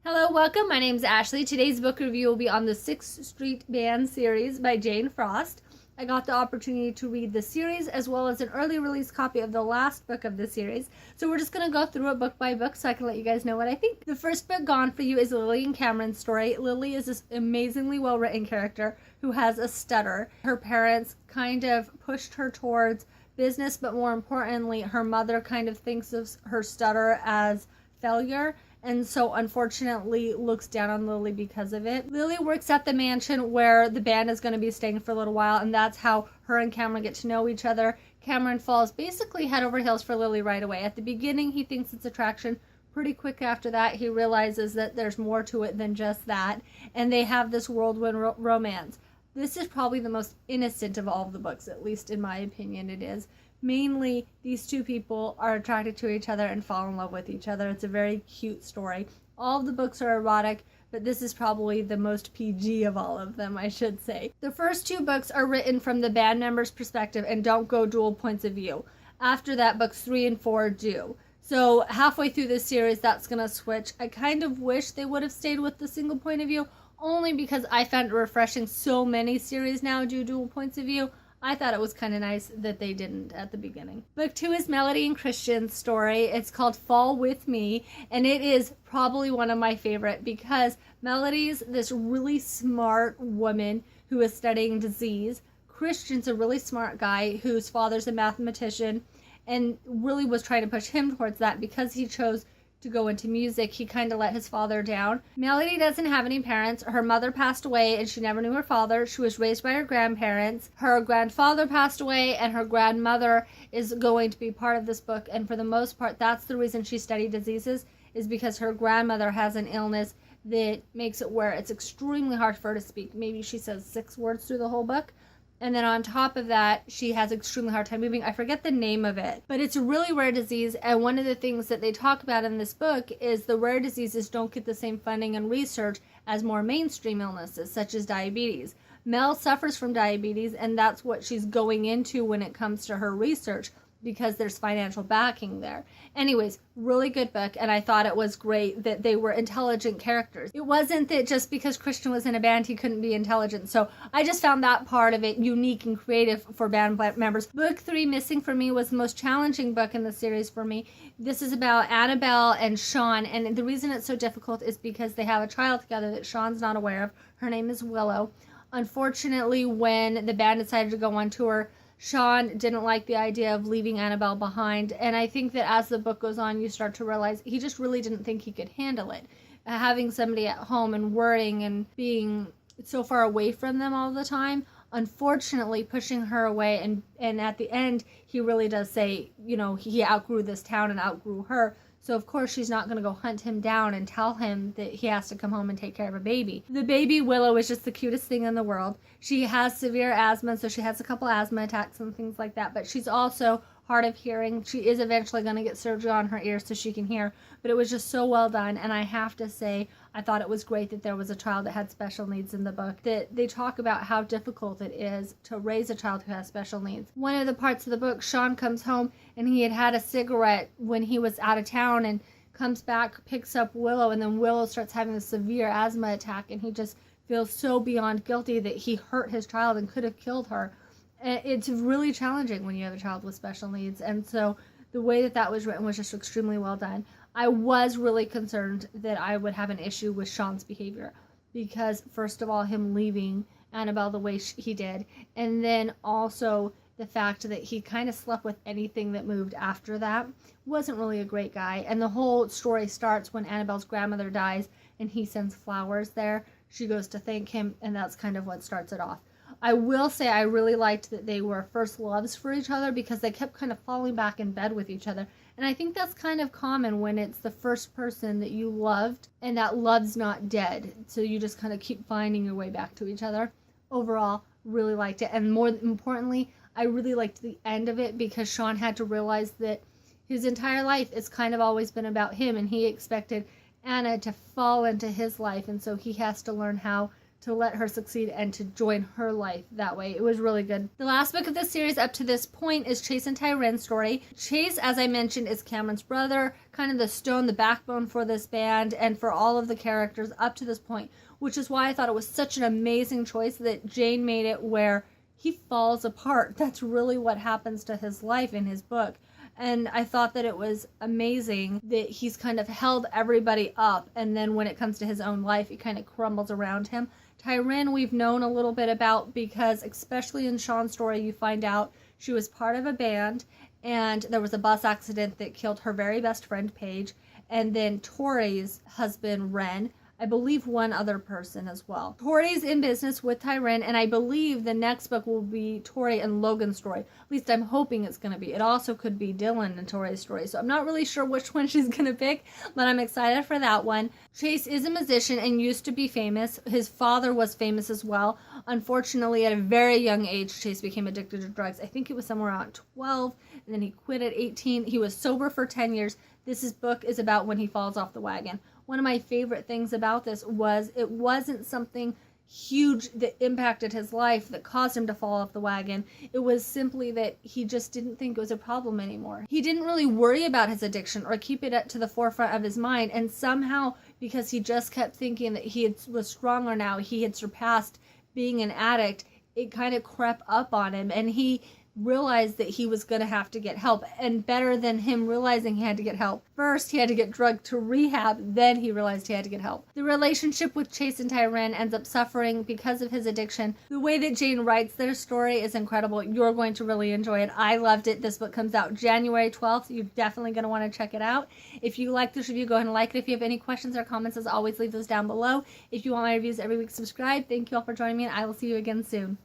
Hello, welcome. My name is Ashley. Today's book review will be on the Sixth Street Band series by Jayne Frost. I got the opportunity to read the series as well as an early release copy of the last book of the series. So we're just going to go through it book by book so I can let you guys know what I think. The first book, Gone For You, is Lillian Cameron's story. Lily is this amazingly well-written character who has a stutter. Her parents kind of pushed her towards business, but more importantly, her mother kind of thinks of her stutter as failure, and so unfortunately looks down on Lily because of it. Lily works at the mansion where the band is going to be staying for a little while, and that's how her and Cameron get to know each other. Cameron falls basically head over heels for Lily right away. At the beginning, he thinks it's attraction. Pretty quick after that, he realizes that there's more to it than just that, and they have this whirlwind romance. This is probably the most innocent of all of the books, at least in my opinion it is. Mainly, these two people are attracted to each other and fall in love with each other. It's a very cute story. All of the books are erotic, but this is probably the most PG of all of them, I should say. The first two books are written from the band members' perspective and don't go dual points of view. After that, books 3 and 4 do. So halfway through this series, that's going to switch. I kind of wish they would have stayed with the single point of view, only because I found it refreshing. So many series now do dual points of view. I thought it was kind of nice that they didn't at the beginning. Book 2 is Melody and Christian's story. It's called Fall With Me, and it is probably one of my favorite because Melody's this really smart woman who is studying disease. Christian's a really smart guy whose father's a mathematician and really was trying to push him towards that because he chose to go into music. He kind of let his father down. Melody doesn't have any parents. Her mother passed away and she never knew her father. She was raised by her grandparents. Her grandfather passed away and her grandmother is going to be part of this book, and for the most part that's the reason she studied diseases, is because her grandmother has an illness that makes it where it's extremely hard for her to speak. Maybe she says 6 words through the whole book. And then on top of that, she has extremely hard time moving. I forget the name of it, but it's a really rare disease. And one of the things that they talk about in this book is the rare diseases don't get the same funding and research as more mainstream illnesses, such as diabetes. Mel suffers from diabetes, and that's what she's going into when it comes to her research, because there's financial backing there. Anyways, really good book, and I thought it was great that they were intelligent characters. It wasn't that just because Christian was in a band he couldn't be intelligent, so I just found that part of it unique and creative for band members. Book 3, Missing for Me, was the most challenging book in the series for me. This is about Annabelle and Sean, and the reason it's so difficult is because they have a child together that Sean's not aware of. Her name is Willow. Unfortunately, when the band decided to go on tour, Sean didn't like the idea of leaving Annabelle behind, and I think that as the book goes on, you start to realize he just really didn't think he could handle it. Having somebody at home and worrying and being so far away from them all the time, unfortunately pushing her away, and at the end, he really does say, you know, he outgrew this town and outgrew her. So of course she's not going to go hunt him down and tell him that he has to come home and take care of a baby. The baby Willow is just the cutest thing in the world. She has severe asthma, so she has a couple asthma attacks and things like that, but she's also hard of hearing. She is eventually going to get surgery on her ears so she can hear, but it was just so well done, and I have to say I thought it was great that there was a child that had special needs in the book, that they talk about how difficult it is to raise a child who has special needs. One of the parts of the book, Sean comes home and he had a cigarette when he was out of town and comes back, picks up Willow, and then Willow starts having a severe asthma attack, and he just feels so beyond guilty that he hurt his child and could have killed her. It's really challenging when you have a child with special needs, and so the way that that was written was just extremely well done. I was really concerned that I would have an issue with Sean's behavior because, first of all, him leaving Annabelle the way he did, and then also the fact that he kind of slept with anything that moved after that. Wasn't really a great guy, and the whole story starts when Annabelle's grandmother dies and he sends flowers there. She goes to thank him, and that's kind of what starts it off. I will say I really liked that they were first loves for each other because they kept kind of falling back in bed with each other. And I think that's kind of common when it's the first person that you loved and that love's not dead. So you just kind of keep finding your way back to each other. Overall, really liked it. And more importantly, I really liked the end of it because Sean had to realize that his entire life it's kind of always been about him, and he expected Anna to fall into his life, and so he has to learn how to let her succeed and to join her life that way. It was really good. The last book of this series up to this point is Chase and Tyrande's story. Chase, as I mentioned, is Cameron's brother, kind of the backbone for this band and for all of the characters up to this point, which is why I thought it was such an amazing choice that Jayne made it where he falls apart. That's really what happens to his life in his book. And I thought that it was amazing that he's kind of held everybody up, and then when it comes to his own life, he kind of crumbles around him. Tyrande we've known a little bit about because, especially in Sean's story, you find out she was part of a band, and there was a bus accident that killed her very best friend, Paige, and then Tori's husband, Ren, I believe one other person as well. Tori's in business with Tyrande, and I believe the next book will be Tori and Logan's story. At least I'm hoping it's going to be. It also could be Dylan and Tori's story, so I'm not really sure which one she's going to pick, but I'm excited for that one. Chase is a musician and used to be famous. His father was famous as well. Unfortunately, at a very young age, Chase became addicted to drugs. I think it was somewhere around 12, and then he quit at 18. He was sober for 10 years. This book is about when he falls off the wagon. One of my favorite things about this was it wasn't something huge that impacted his life that caused him to fall off the wagon. It was simply that he just didn't think it was a problem anymore. He didn't really worry about his addiction or keep it to the forefront of his mind, and somehow, because he just kept thinking that was stronger now, he had surpassed being an addict, it kind of crept up on him, and he realized that he was going to have to get help. And better than him realizing he had to get help, first he had to get drugged to rehab, then he realized he had to get help. The relationship with Chase and Tyrande ends up suffering because of his addiction. The way that Jayne writes their story is incredible. You're going to really enjoy it. I loved it. This book comes out January 12th. You're definitely going to want to check it out. If you like this review, go ahead and like it. If you have any questions or comments, as always, leave those down below. If you want my reviews every week, subscribe. Thank you all for joining me, and I will see you again soon.